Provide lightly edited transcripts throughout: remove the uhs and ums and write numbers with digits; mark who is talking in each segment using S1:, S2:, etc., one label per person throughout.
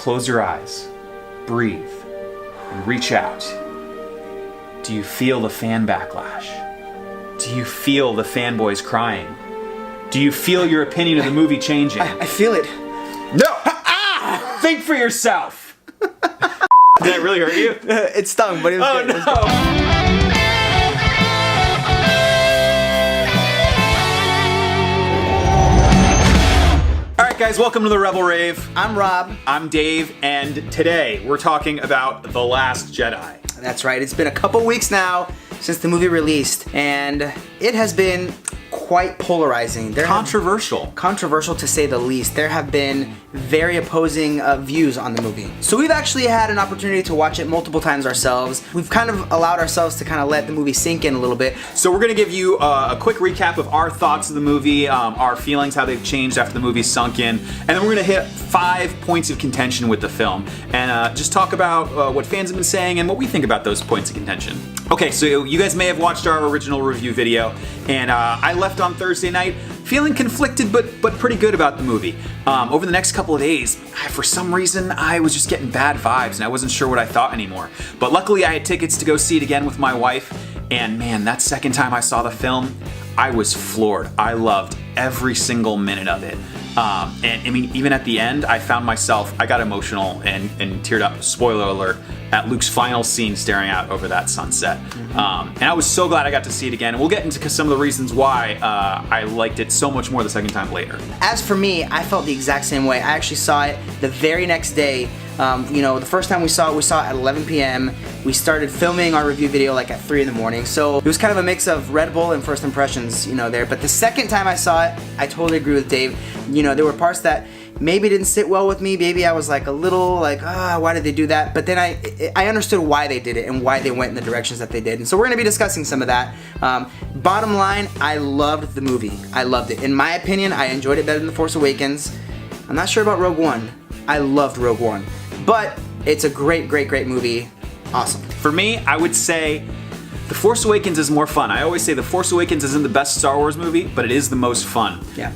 S1: Close your eyes, breathe, and reach out. Do you feel the fan backlash? Do you feel the fanboys crying? Do you feel your opinion of the movie changing?
S2: I feel it.
S1: No! Think for yourself! Did that really hurt you?
S2: It stung, but it was good.
S1: Oh no! Alright guys, welcome to the Rebel Rave.
S2: I'm Rob.
S1: I'm Dave, and today we're talking about The Last Jedi.
S2: That's right, it's been a couple weeks now since the movie released, and it has been quite polarizing. Controversial to say the least. There have been very opposing views on the movie. So we've actually had an opportunity to watch it multiple times ourselves. We've kind of allowed ourselves to kind of let the movie sink in a little bit.
S1: So we're going to give you a quick recap of our thoughts of the movie, our feelings, how they've changed after the movie sunk in, and then we're going to hit 5 points of contention with the film, and just talk about what fans have been saying and what we think about those points of contention. Okay, so you guys may have watched our original review video, and I left on Thursday night feeling conflicted but pretty good about the movie. Over the next couple of days, for some reason, I was just getting bad vibes and I wasn't sure what I thought anymore. But luckily I had tickets to go see it again with my wife, and man, that second time I saw the film, I was floored. I loved every single minute of it. And I mean, even at the end, I found myself, I got emotional and teared up, spoiler alert, at Luke's final scene staring out over that sunset. And I was so glad I got to see it again. And we'll get into some of the reasons why I liked it so much more the second time later.
S2: As for me, I felt the exact same way. I actually saw it the very next day. The first time we saw it at 11 p.m. We started filming our review video like at 3 in the morning. So it was kind of a mix of Red Bull and first impressions, there. But the second time I saw it, I totally agree with Dave. There were parts that maybe didn't sit well with me. Maybe I was like a little like, why did they do that? But then I understood why they did it and why they went in the directions that they did. And so we're going to be discussing some of that. Bottom line, I loved the movie. I loved it. In my opinion, I enjoyed it better than The Force Awakens. I'm not sure about Rogue One. I loved Rogue One. But it's a great, great, great movie. Awesome.
S1: For me, I would say The Force Awakens is more fun. I always say The Force Awakens isn't the best Star Wars movie, but it is the most fun.
S2: Yeah.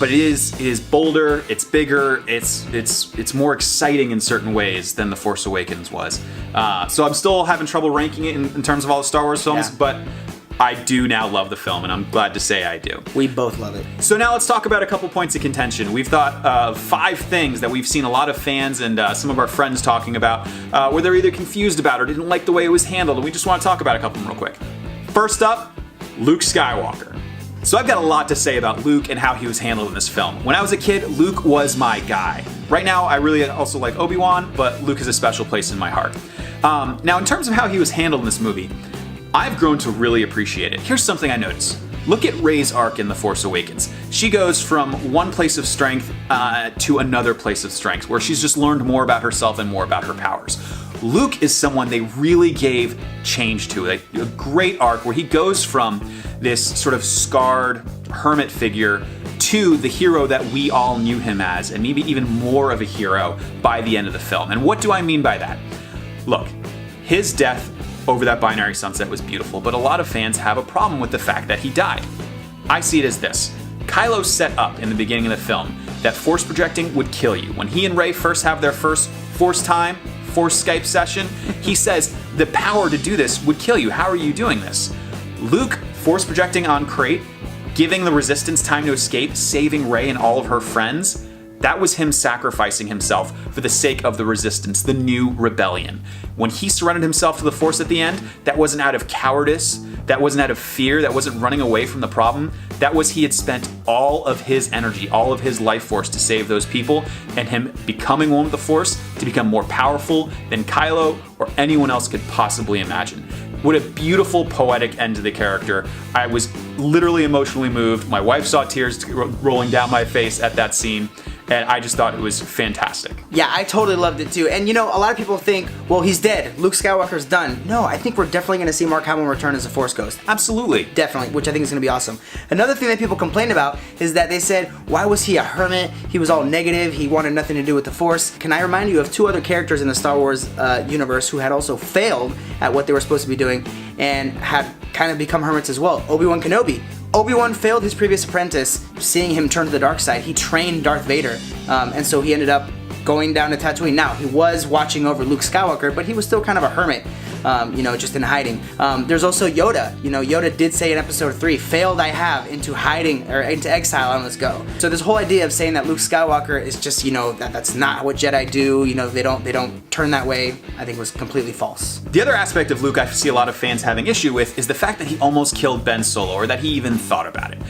S1: But it is bolder, it's bigger, it's more exciting in certain ways than The Force Awakens was. So I'm still having trouble ranking it in terms of all the Star Wars films, but I do now love the film, and I'm glad to say I do.
S2: We both love it.
S1: So now let's talk about a couple points of contention. We've thought of 5 things that we've seen a lot of fans and some of our friends talking about where they're either confused about or didn't like the way it was handled, and we just want to talk about a couple of them real quick. First up, Luke Skywalker. So I've got a lot to say about Luke and how he was handled in this film. When I was a kid, Luke was my guy. Right now, I really also like Obi-Wan, but Luke has a special place in my heart. Now, in terms of how he was handled in this movie, I've grown to really appreciate it. Here's something I noticed. Look at Rey's arc in The Force Awakens. She goes from one place of strength to another place of strength, where she's just learned more about herself and more about her powers. Luke is someone they really gave change to, a great arc where he goes from this sort of scarred hermit figure to the hero that we all knew him as, and maybe even more of a hero by the end of the film. And what do I mean by that? Look, his death over that binary sunset was beautiful, but a lot of fans have a problem with the fact that he died. I see it as this. Kylo set up in the beginning of the film that force projecting would kill you. When he and Rey first have their first Force Skype session, he says the power to do this would kill you. How are you doing this? Luke force projecting on Crate, giving the Resistance time to escape, saving Rey and all of her friends, that was him sacrificing himself for the sake of the Resistance, the new rebellion. When he surrendered himself to the Force at the end, that wasn't out of cowardice, that wasn't out of fear, that wasn't running away from the problem. That was he had spent all of his energy, all of his life force to save those people, and him becoming one with the Force to become more powerful than Kylo or anyone else could possibly imagine. What a beautiful, poetic end to the character. I was literally emotionally moved. My wife saw tears rolling down my face at that scene, and I just thought it was fantastic.
S2: Yeah, I totally loved it too. And a lot of people think, well, he's dead. Luke Skywalker's done. No, I think we're definitely going to see Mark Hamill return as a Force Ghost.
S1: Absolutely.
S2: Definitely, which I think is going to be awesome. Another thing that people complain about is that they said, why was he a hermit? He was all negative. He wanted nothing to do with the Force. Can I remind you of 2 other characters in the Star Wars universe who had also failed at what they were supposed to be doing and had kind of become hermits as well? Obi-Wan Kenobi. Obi-Wan failed his previous apprentice, seeing him turn to the dark side. He trained Darth Vader, and so he ended up going down to Tatooine. Now, he was watching over Luke Skywalker, but he was still kind of a hermit, just in hiding. There's also Yoda. Yoda did say in episode 3, failed I have into hiding, or into exile, and let's go. So this whole idea of saying that Luke Skywalker is just, that's not what Jedi do, they don't turn that way, I think was completely false.
S1: The other aspect of Luke I see a lot of fans having issue with is the fact that he almost killed Ben Solo, or that he even thought about it.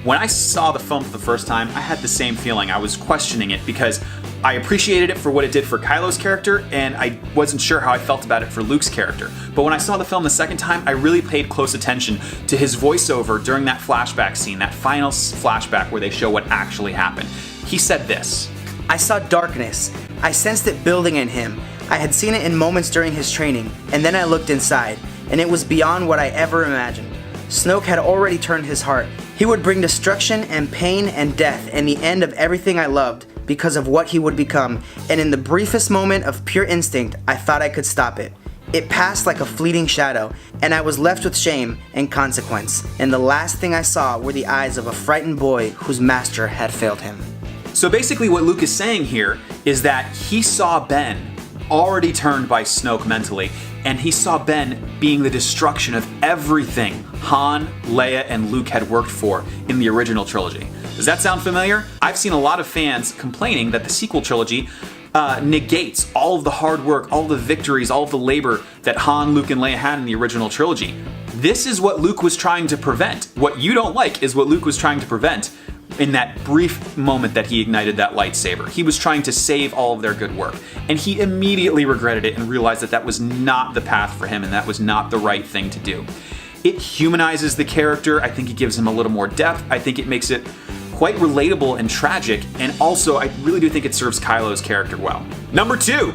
S1: When I saw the film for the first time, I had the same feeling. I was questioning it because I appreciated it for what it did for Kylo's character, and I wasn't sure how I felt about it for Luke's character. But when I saw the film the second time, I really paid close attention to his voiceover during that flashback scene, that final flashback where they show what actually happened. He said this:
S2: I saw darkness. I sensed it building in him. I had seen it in moments during his training, and then I looked inside, and it was beyond what I ever imagined. Snoke had already turned his heart. He would bring destruction and pain and death and the end of everything I loved because of what he would become, and in the briefest moment of pure instinct, I thought I could stop it. It passed like a fleeting shadow, and I was left with shame and consequence, and the last thing I saw were the eyes of a frightened boy whose master had failed him.
S1: So basically what Luke is saying here is that he saw Ben already turned by Snoke mentally, and he saw Ben being the destruction of everything Han, Leia, and Luke had worked for in the original trilogy. Does that sound familiar? I've seen a lot of fans complaining that the sequel trilogy negates all of the hard work, all of the victories, all of the labor that Han, Luke, and Leia had in the original trilogy. This is what Luke was trying to prevent. What you don't like is what Luke was trying to prevent in that brief moment that he ignited that lightsaber. He was trying to save all of their good work, and he immediately regretted it and realized that that was not the path for him and that was not the right thing to do. It humanizes the character. I think it gives him a little more depth. I think it makes it quite relatable and tragic, and also I really do think it serves Kylo's character well. Number 2.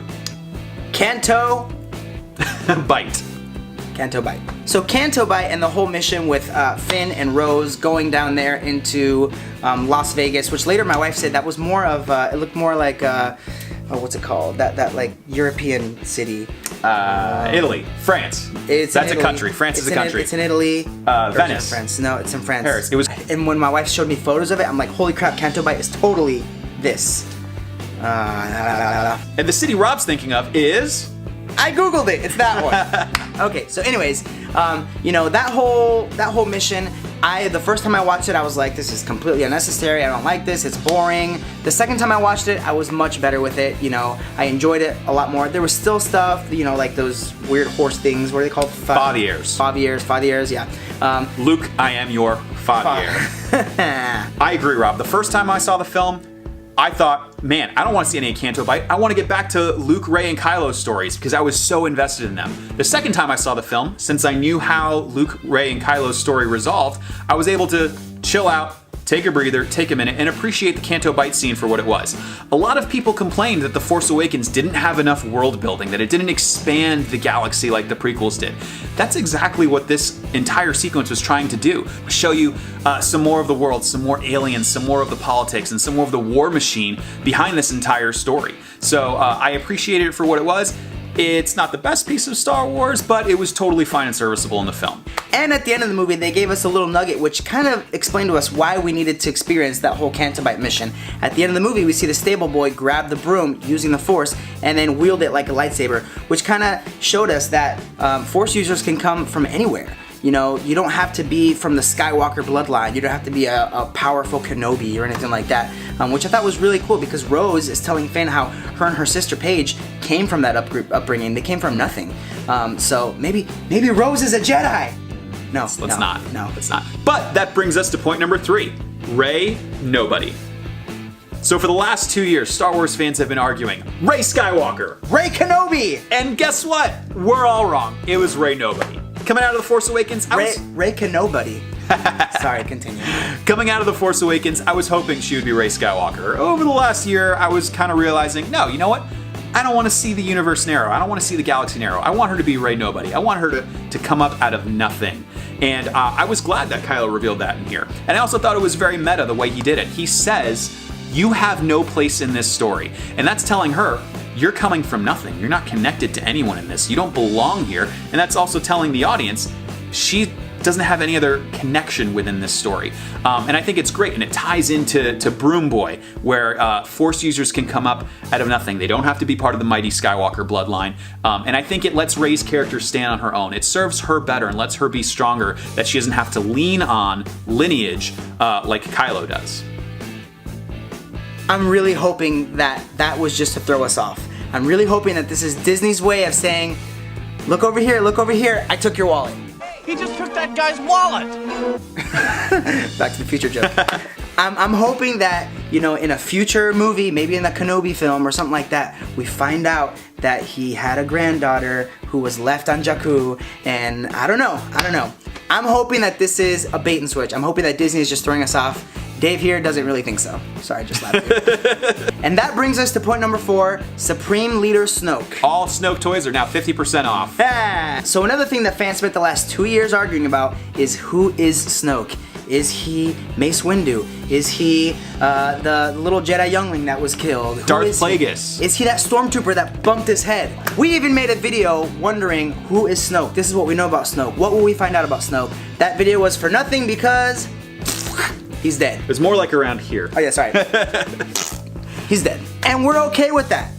S2: Kanto
S1: Bite.
S2: Kanto Bite. So Kanto Bite and the whole mission with Finn and Rose going down there into Las Vegas, which later my wife said that was more of, it looked more like, what's it called? That like European city.
S1: Italy. France. That's a country. France is a country.
S2: It's in Italy.
S1: Venice.
S2: France. No, it's in France.
S1: Paris. It was.
S2: And when my wife showed me photos of it, I'm like, holy crap, Kanto Bite is totally this.
S1: And the city Rob's thinking of is...
S2: I googled it. It's that one. Okay, so anyways, that whole mission. The first time I watched it, I was like, this is completely unnecessary. I don't like this. It's boring. The second time I watched it, I was much better with it. I enjoyed it a lot more. There was still stuff, like those weird horse things. What are they called? Fathiers. Yeah.
S1: Luke, I am your fathier. I agree, Rob. The first time I saw the film, I thought, man, I don't want to see any Kanto Bite. I want to get back to Luke, Rey, and Kylo's stories because I was so invested in them. The second time I saw the film, since I knew how Luke, Rey, and Kylo's story resolved, I was able to chill out, take a breather, take a minute, and appreciate the Kanto Bite scene for what it was. A lot of people complained that The Force Awakens didn't have enough world building, that it didn't expand the galaxy like the prequels did. That's exactly what this entire sequence was trying to do. Show you some more of the world, some more aliens, some more of the politics, and some more of the war machine behind this entire story. So I appreciated it for what it was. It's not the best piece of Star Wars, but it was totally fine and serviceable in the film.
S2: And at the end of the movie, they gave us a little nugget which kind of explained to us why we needed to experience that whole Kanto Bite mission. At the end of the movie, we see the stable boy grab the broom using the Force and then wield it like a lightsaber, which kind of showed us that Force users can come from anywhere. You don't have to be from the Skywalker bloodline. You don't have to be a powerful Kenobi or anything like that, which I thought was really cool because Rose is telling Finn how her and her sister Paige came from that upbringing. They came from nothing. So maybe Rose is a Jedi.
S1: Let's not. But that brings us to point number 3. Rey, nobody. So for the last 2 years, Star Wars fans have been arguing, Rey Skywalker,
S2: Rey Kenobi,
S1: and guess what? We're all wrong. It was Rey nobody. Coming out of The Force Awakens,
S2: Rey Kenobi. Sorry, continue.
S1: Coming out of The Force Awakens, I was hoping she would be Rey Skywalker. Over the last year, I was kind of realizing, no, you know what? I don't want to see the universe narrow. I don't want to see the galaxy narrow. I want her to be Rey Nobody. I want her to come up out of nothing. And I was glad that Kylo revealed that in here. And I also thought it was very meta the way he did it. He says, you have no place in this story. And that's telling her, you're coming from nothing. You're not connected to anyone in this. You don't belong here. And that's also telling the audience, she doesn't have any other connection within this story. And I think it's great, and it ties into Broom Boy, where Force users can come up out of nothing. They don't have to be part of the mighty Skywalker bloodline. And I think it lets Rey's character stand on her own. It serves her better and lets her be stronger, that she doesn't have to lean on lineage like Kylo does.
S2: I'm really hoping that that was just to throw us off. I'm really hoping that this is Disney's way of saying, look over here, I took your wallet.
S3: He just took that guy's wallet!
S2: Back to the Future joke. I'm hoping that, you know, in a future movie, maybe in the Kenobi film or something like that, we find out that he had a granddaughter who was left on Jakku, and I don't know. I'm hoping that this is a bait and switch. I'm hoping that Disney is just throwing us off. Dave here doesn't really think so. Sorry, just laughed. And that brings us to point number 4, Supreme Leader Snoke.
S1: All Snoke toys are now 50% off.
S2: So another thing that fans spent the last 2 years arguing about is, who is Snoke? Is he Mace Windu? Is he the little Jedi youngling that was killed?
S1: Darth Plagueis.
S2: Is he that stormtrooper that bumped his head? We even made a video wondering, who is Snoke? This is what we know about Snoke. What will we find out about Snoke? That video was for nothing because he's dead.
S1: It's more like around here.
S2: Oh yeah, sorry. He's dead. And we're okay with that.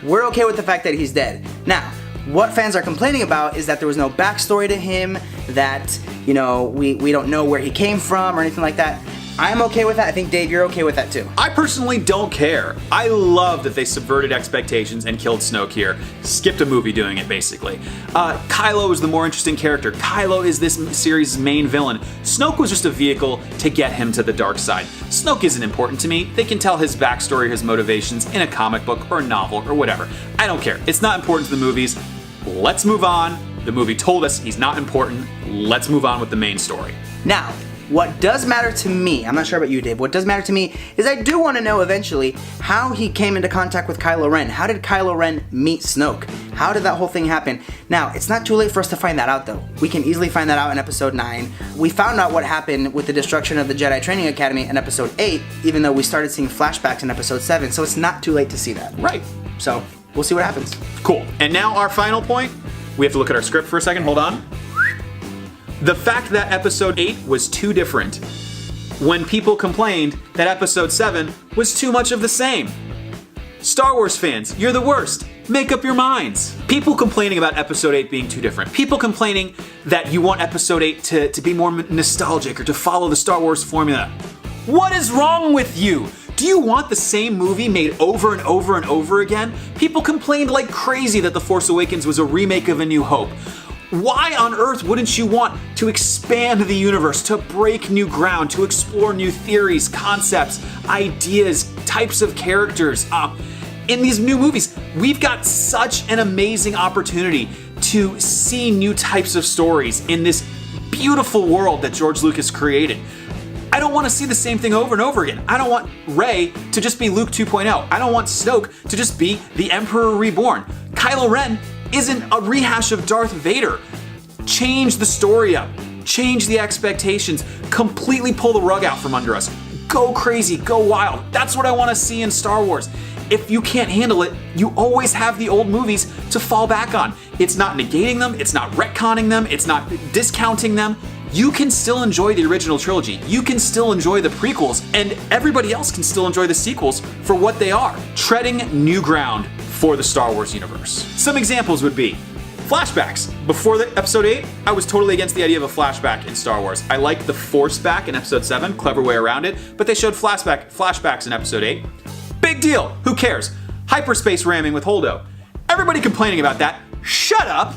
S2: We're okay with the fact that he's dead. Now, what fans are complaining about is that there was no backstory to him, that, you know, we don't know where he came from or anything like that. I'm okay with that. I think, Dave, you're okay with that too.
S1: I personally don't care. I love that they subverted expectations and killed Snoke here. Skipped a movie doing it, basically. Kylo is the more interesting character. Kylo is this series' main villain. Snoke was just a vehicle to get him to the dark side. Snoke isn't important to me. They can tell his backstory, his motivations in a comic book or a novel or whatever. I don't care. It's not important to the movies. Let's move on. The movie told us he's not important. Let's move on with the main story.
S2: Now, what does matter to me, I'm not sure about you, Dave, what does matter to me is I do want to know eventually how he came into contact with Kylo Ren. How did Kylo Ren meet Snoke? How did that whole thing happen? Now, it's not too late for us to find that out though. We can easily find that out in episode 9. We found out what happened with the destruction of the Jedi Training Academy in episode 8, even though we started seeing flashbacks in episode 7, so it's not too late to see that.
S1: Right.
S2: So, we'll see what happens.
S1: Cool. And now our final point. We have to look at our script for a second. Hold on. The fact that episode 8 was too different, when people complained that episode 7 was too much of the same. Star Wars fans, you're the worst. Make up your minds. People complaining about episode 8 being too different. People complaining that you want episode 8 to be more nostalgic or to follow the Star Wars formula. What is wrong with you? Do you want the same movie made over and over and over again? People complained like crazy that The Force Awakens was a remake of A New Hope. Why on earth wouldn't you want to expand the universe, to break new ground, to explore new theories, concepts, ideas, types of characters? In these new movies, we've got such an amazing opportunity to see new types of stories in this beautiful world that George Lucas created. I don't want to see the same thing over and over again. I don't want Rey to just be Luke 2.0. I don't want Snoke to just be the Emperor Reborn. Kylo Ren isn't a rehash of Darth Vader. Change the story up. Change the expectations. Completely pull the rug out from under us. Go crazy, go wild. That's what I want to see in Star Wars. If you can't handle it, you always have the old movies to fall back on. It's not negating them, it's not retconning them, it's not discounting them. You can still enjoy the original trilogy. You can still enjoy the prequels, and everybody else can still enjoy the sequels for what they are. Treading new ground for the Star Wars universe. Some examples would be flashbacks. Before the episode 8, I was totally against the idea of a flashback in Star Wars. I liked the Force back in episode 7, clever way around it, but they showed flashbacks in episode 8. Big deal, who cares? Hyperspace ramming with Holdo. Everybody complaining about that. Shut up!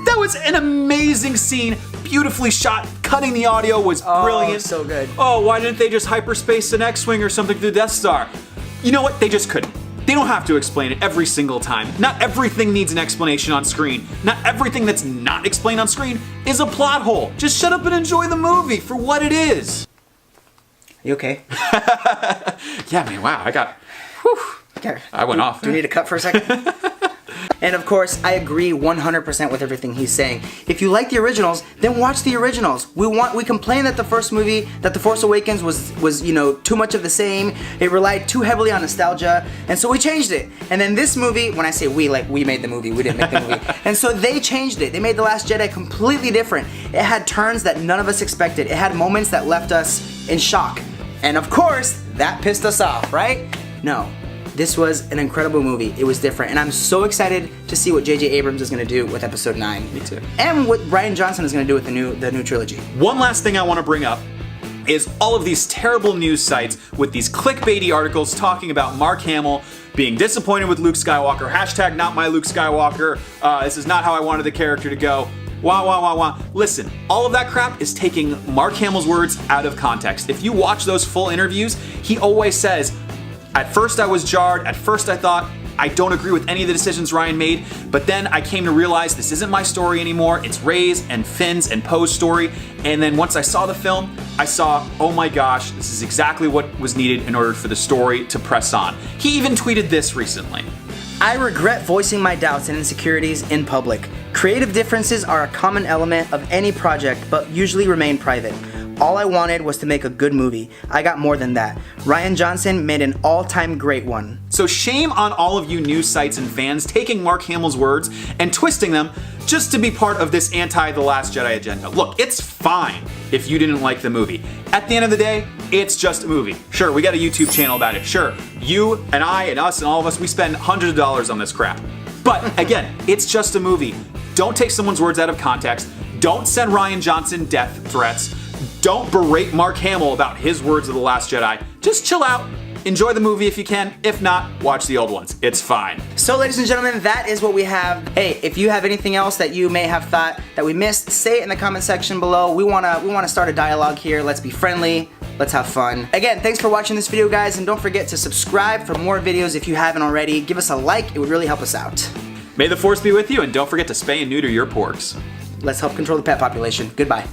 S1: That was an amazing scene, beautifully shot, cutting the audio was brilliant.
S2: Oh, so good.
S1: Oh, why didn't they just hyperspace an X-Wing or something through the Death Star? You know what, they just couldn't. They don't have to explain it every single time. Not everything needs an explanation on screen. Not everything that's not explained on screen is a plot hole. Just shut up and enjoy the movie for what it is.
S2: You okay?
S1: Yeah, man, wow, I got, whew,
S2: Okay.
S1: I went off.
S2: Do we need to cut for a second? And of course, I agree 100% with everything he's saying. If you like the originals, then watch the originals. We complained that the first movie, that The Force Awakens was too much of the same. It relied too heavily on nostalgia, and so we changed it. And then this movie, when I say we, like we made the movie, we didn't make the movie. And so they changed it. They made The Last Jedi completely different. It had turns that none of us expected. It had moments that left us in shock. And of course, that pissed us off, right? No. This was an incredible movie. It was different, and I'm so excited to see what J.J. Abrams is going to do with Episode 9.
S1: Me too.
S2: And what Rian Johnson is going to do with the new trilogy.
S1: One last thing I want to bring up is all of these terrible news sites with these clickbaity articles talking about Mark Hamill being disappointed with Luke Skywalker. Hashtag not my Luke Skywalker. This is not how I wanted the character to go. Wah, wah, wah, wah. Listen, all of that crap is taking Mark Hamill's words out of context. If you watch those full interviews, he always says, at first I was jarred, at first I thought, I don't agree with any of the decisions Rian made, but then I came to realize this isn't my story anymore, it's Rey's and Finn's and Poe's story, and then once I saw the film, I saw, oh my gosh, this is exactly what was needed in order for the story to press on. He even tweeted this recently.
S2: I regret voicing my doubts and insecurities in public. Creative differences are a common element of any project, but usually remain private. All I wanted was to make a good movie. I got more than that. Rian Johnson made an all-time great one.
S1: So shame on all of you news sites and fans taking Mark Hamill's words and twisting them just to be part of this anti-The Last Jedi agenda. Look, it's fine if you didn't like the movie. At the end of the day, it's just a movie. Sure, we got a YouTube channel about it. Sure, you and I and us and all of us, we spend hundreds of dollars on this crap. But again, it's just a movie. Don't take someone's words out of context. Don't send Rian Johnson death threats. Don't berate Mark Hamill about his words of The Last Jedi. Just chill out. Enjoy the movie if you can. If not, watch the old ones. It's fine.
S2: So ladies and gentlemen, that is what we have. Hey, if you have anything else that you may have thought that we missed, say it in the comment section below. We wanna start a dialogue here. Let's be friendly. Let's have fun. Again, thanks for watching this video, guys, and don't forget to subscribe for more videos if you haven't already. Give us a like. It would really help us out.
S1: May the Force be with you, and don't forget to spay and neuter your porks.
S2: Let's help control the pet population. Goodbye.